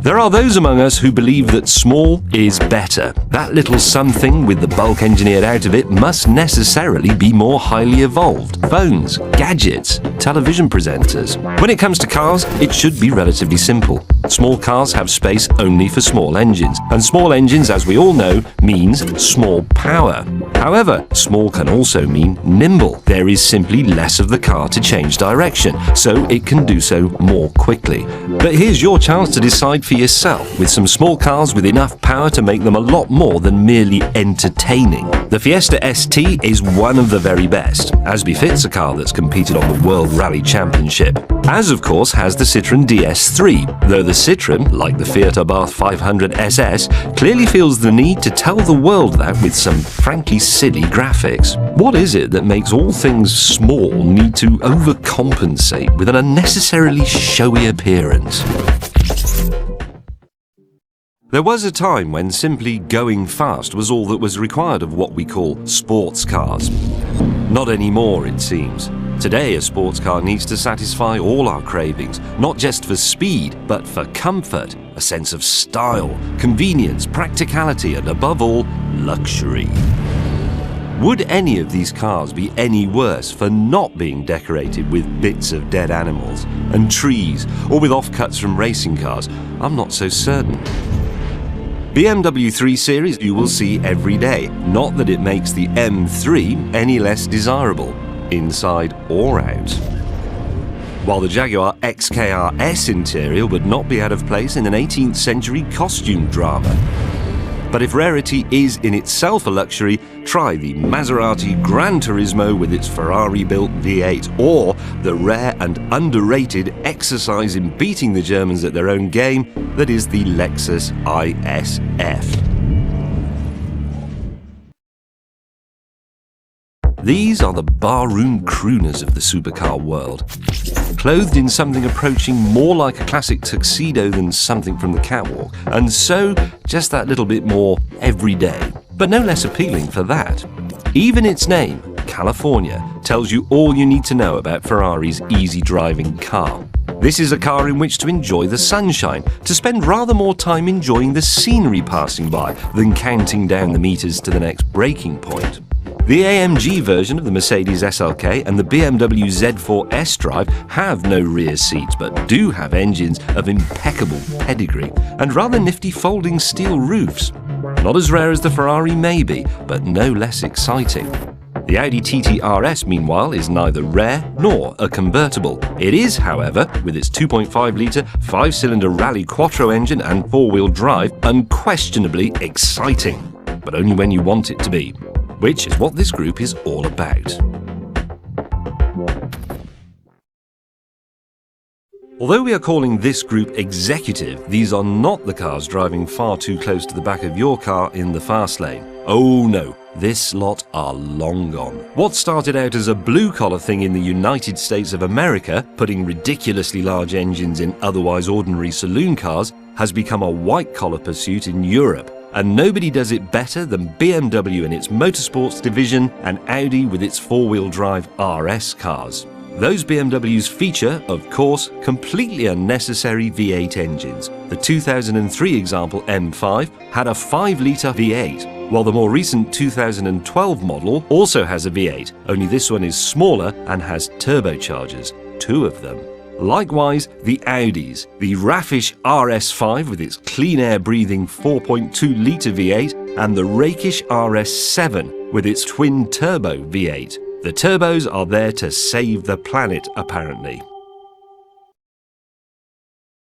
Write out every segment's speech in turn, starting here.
There are those among us who believe that small is better. That little something with the bulk engineered out of it must necessarily be more highly evolved. Phones, gadgets, television presenters. When it comes to cars, it should be relatively simple. Small cars have space only for small engines, and small engines, as we all know, means small power. However, small can also mean nimble. There is simply less of the car to change direction, so it can do so more quickly. But here's your chance to decide for yourself, with some small cars with enough power to make them a lot more than merely entertaining. The Fiesta ST is one of the very best, as befits a car that's competed on the World Rally Championship. As of course has the Citroën DS3, though the Citroën, like the Fiat Abarth 500 SS, clearly feels the need to tell the world that with some frankly silly graphics. What is it that makes all things small need to overcompensate with an unnecessarily showy appearance? There was a time when simply going fast was all that was required of what we call sports cars. Not anymore, it seems. Today, a sports car needs to satisfy all our cravings, not just for speed, but for comfort, a sense of style, convenience, practicality, and above all, luxury. Would any of these cars be any worse for not being decorated with bits of dead animals and trees, or with offcuts from racing cars? I'm not so certain. BMW 3 Series you will see every day, not that it makes the M3 any less desirable, inside or out. While the Jaguar XKR-S interior would not be out of place in an 18th century costume drama. But if rarity is in itself a luxury, try the Maserati Gran Turismo with its Ferrari-built V8, or the rare and underrated exercise in beating the Germans at their own game that is the Lexus ISF. These are the barroom crooners of the supercar world, clothed in something approaching more like a classic tuxedo than something from the catwalk, and so just that little bit more everyday, but no less appealing for that. Even its name, California, tells you all you need to know about Ferrari's easy driving car. This is a car in which to enjoy the sunshine, to spend rather more time enjoying the scenery passing by than counting down the meters to the next braking point. The AMG version of the Mercedes SLK and the BMW Z4 S-Drive have no rear seats, but do have engines of impeccable pedigree and rather nifty folding steel roofs. Not as rare as the Ferrari may be, but no less exciting. The Audi TT RS, meanwhile, is neither rare nor a convertible. It is, however, with its 2.5-litre, 5-cylinder Rally Quattro engine and 4-wheel drive, unquestionably exciting, but only when you want it to be, which is what this group is all about. Although we are calling this group executive, these are not the cars driving far too close to the back of your car in the fast lane. Oh no, this lot are long gone. What started out as a blue-collar thing in the United States of America, putting ridiculously large engines in otherwise ordinary saloon cars, has become a white-collar pursuit in Europe. And nobody does it better than BMW in its motorsports division and Audi with its four-wheel drive RS cars. Those BMWs feature, of course, completely unnecessary V8 engines. The 2003 example M5 had a 5-litre V8, while the more recent 2012 model also has a V8, only this one is smaller and has turbochargers, 2 of them. Likewise, the Audis, the raffish RS5 with its clean air breathing 4.2-litre V8 and the rakish RS7 with its twin turbo V8. The turbos are there to save the planet, apparently.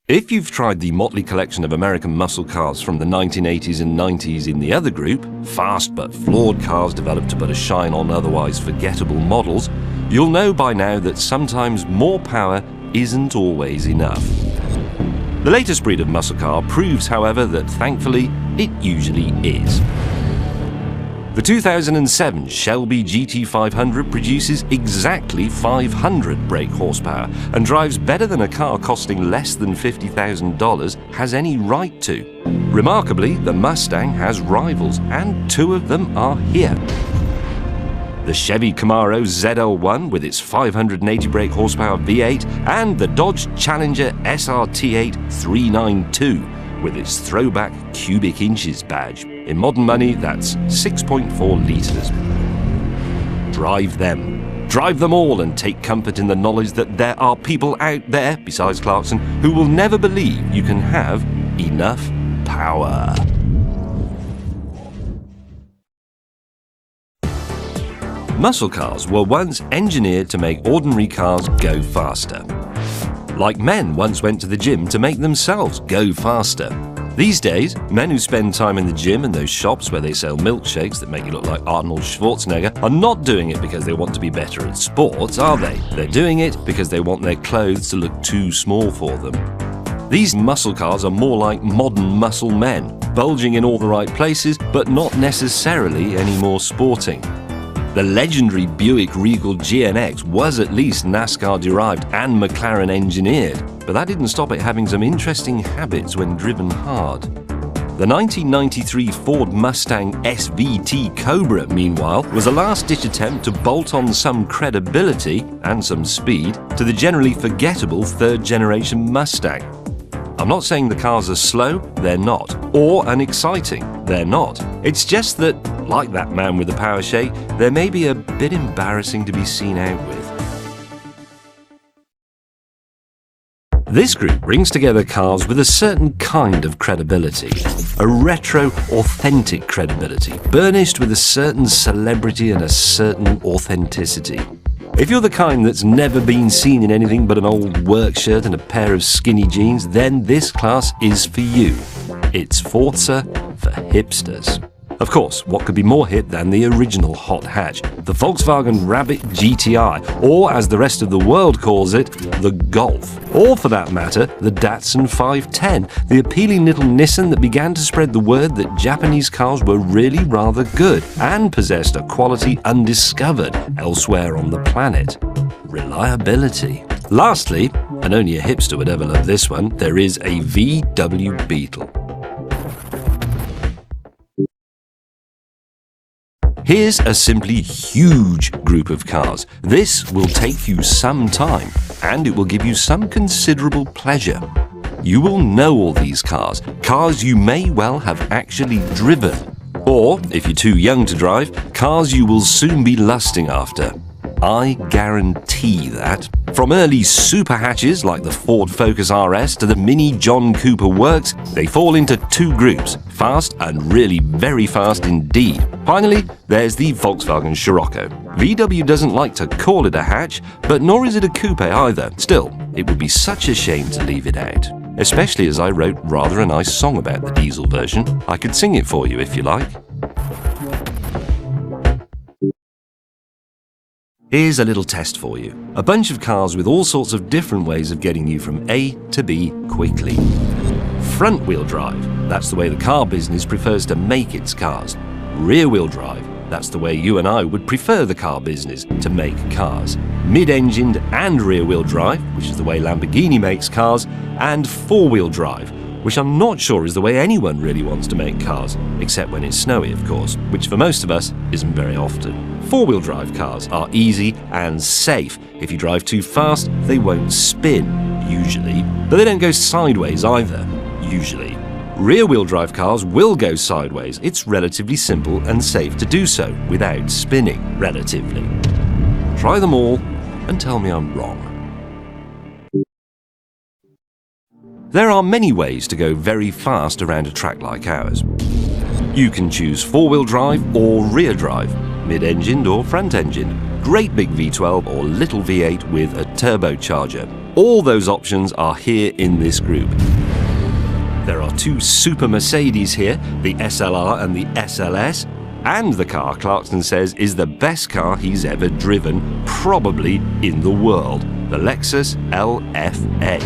If you've tried the motley collection of American muscle cars from the 1980s and 90s in the other group, fast but flawed cars developed to put a shine on otherwise forgettable models, you'll know by now that sometimes more power isn't always enough. The latest breed of muscle car proves, however, that thankfully it usually is. The 2007 Shelby GT500 produces exactly 500 brake horsepower and drives better than a car costing less than $50,000 has any right to. Remarkably, the Mustang has rivals, and 2 of them are here. The Chevy Camaro ZL1 with its 580 brake horsepower V8 and the Dodge Challenger SRT8 392. with its throwback cubic inches badge. In modern money, that's 6.4 litres. Drive them. Drive them all and take comfort in the knowledge that there are people out there, besides Clarkson, who will never believe you can have enough power. Muscle cars were once engineered to make ordinary cars go faster. Like men once went to the gym to make themselves go faster. These days, men who spend time in the gym and those shops where they sell milkshakes that make you look like Arnold Schwarzenegger are not doing it because they want to be better at sports, are they? They're doing it because they want their clothes to look too small for them. These muscle cars are more like modern muscle men, bulging in all the right places, but not necessarily any more sporting. The legendary Buick Regal GNX was at least NASCAR-derived and McLaren-engineered, but that didn't stop it having some interesting habits when driven hard. The 1993 Ford Mustang SVT Cobra, meanwhile, was a last-ditch attempt to bolt on some credibility and some speed to the generally forgettable third-generation Mustang. I'm not saying the cars are slow, they're not, or unexciting, they're not. It's just that, like that man with the power shake, they may be a bit embarrassing to be seen out with. This group brings together cars with a certain kind of credibility, a retro, authentic credibility, burnished with a certain celebrity and a certain authenticity. If you're the kind that's never been seen in anything but an old work shirt and a pair of skinny jeans, then this class is for you. It's Forza for hipsters. Of course, what could be more hip than the original hot hatch, the Volkswagen Rabbit GTI, or as the rest of the world calls it, the Golf. Or for that matter, the Datsun 510, the appealing little Nissan that began to spread the word that Japanese cars were really rather good and possessed a quality undiscovered elsewhere on the planet: reliability. Lastly, and only a hipster would ever love this one, there is a VW Beetle. Here's a simply huge group of cars. This will take you some time, and it will give you some considerable pleasure. You will know all these cars you may well have actually driven. Or, if you're too young to drive, cars you will soon be lusting after. I guarantee that. From early super hatches like the Ford Focus RS to the mini John Cooper Works, they fall into two groups, fast and really very fast indeed. Finally, there's the Volkswagen Scirocco. VW doesn't like to call it a hatch, but nor is it a coupe either. Still, it would be such a shame to leave it out. Especially as I wrote rather a nice song about the diesel version. I could sing it for you if you like. Here's a little test for you. A bunch of cars with all sorts of different ways of getting you from A to B quickly. Front-wheel drive, that's the way the car business prefers to make its cars. Rear-wheel drive, that's the way you and I would prefer the car business to make cars. Mid-engined and rear-wheel drive, which is the way Lamborghini makes cars, and four-wheel drive, which I'm not sure is the way anyone really wants to make cars, except when it's snowy, of course, which for most of us isn't very often. Four-wheel drive cars are easy and safe. If you drive too fast, they won't spin, usually, but they don't go sideways either, usually. Rear-wheel drive cars will go sideways. It's relatively simple and safe to do so without spinning, relatively. Try them all and tell me I'm wrong. There are many ways to go very fast around a track like ours. You can choose four-wheel drive or rear drive, mid-engined or front-engined, great big V12 or little V8 with a turbocharger. All those options are here in this group. There are two super Mercedes here, the SLR and the SLS, and the car Clarkson says is the best car he's ever driven, probably in the world, the Lexus LFA.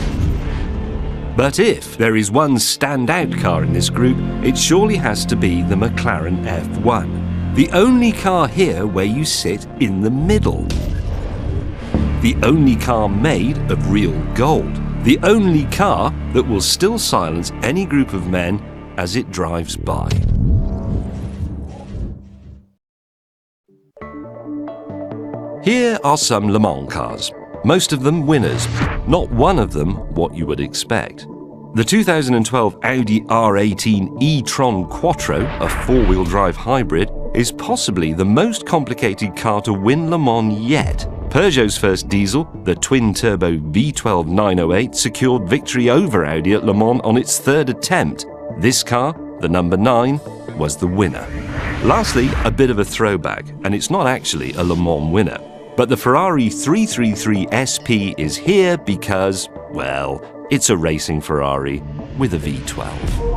But if there is one standout car in this group, it surely has to be the McLaren F1. The only car here where you sit in the middle. The only car made of real gold. The only car that will still silence any group of men as it drives by. Here are some Le Mans cars. Most of them winners, not one of them what you would expect. The 2012 Audi R18 e-tron Quattro, a four-wheel drive hybrid, is possibly the most complicated car to win Le Mans yet. Peugeot's first diesel, the twin-turbo V12 908, secured victory over Audi at Le Mans on its third attempt. This car, the number 9, was the winner. Lastly, a bit of a throwback, and it's not actually a Le Mans winner. But the Ferrari 333 SP is here because, well, it's a racing Ferrari with a V12.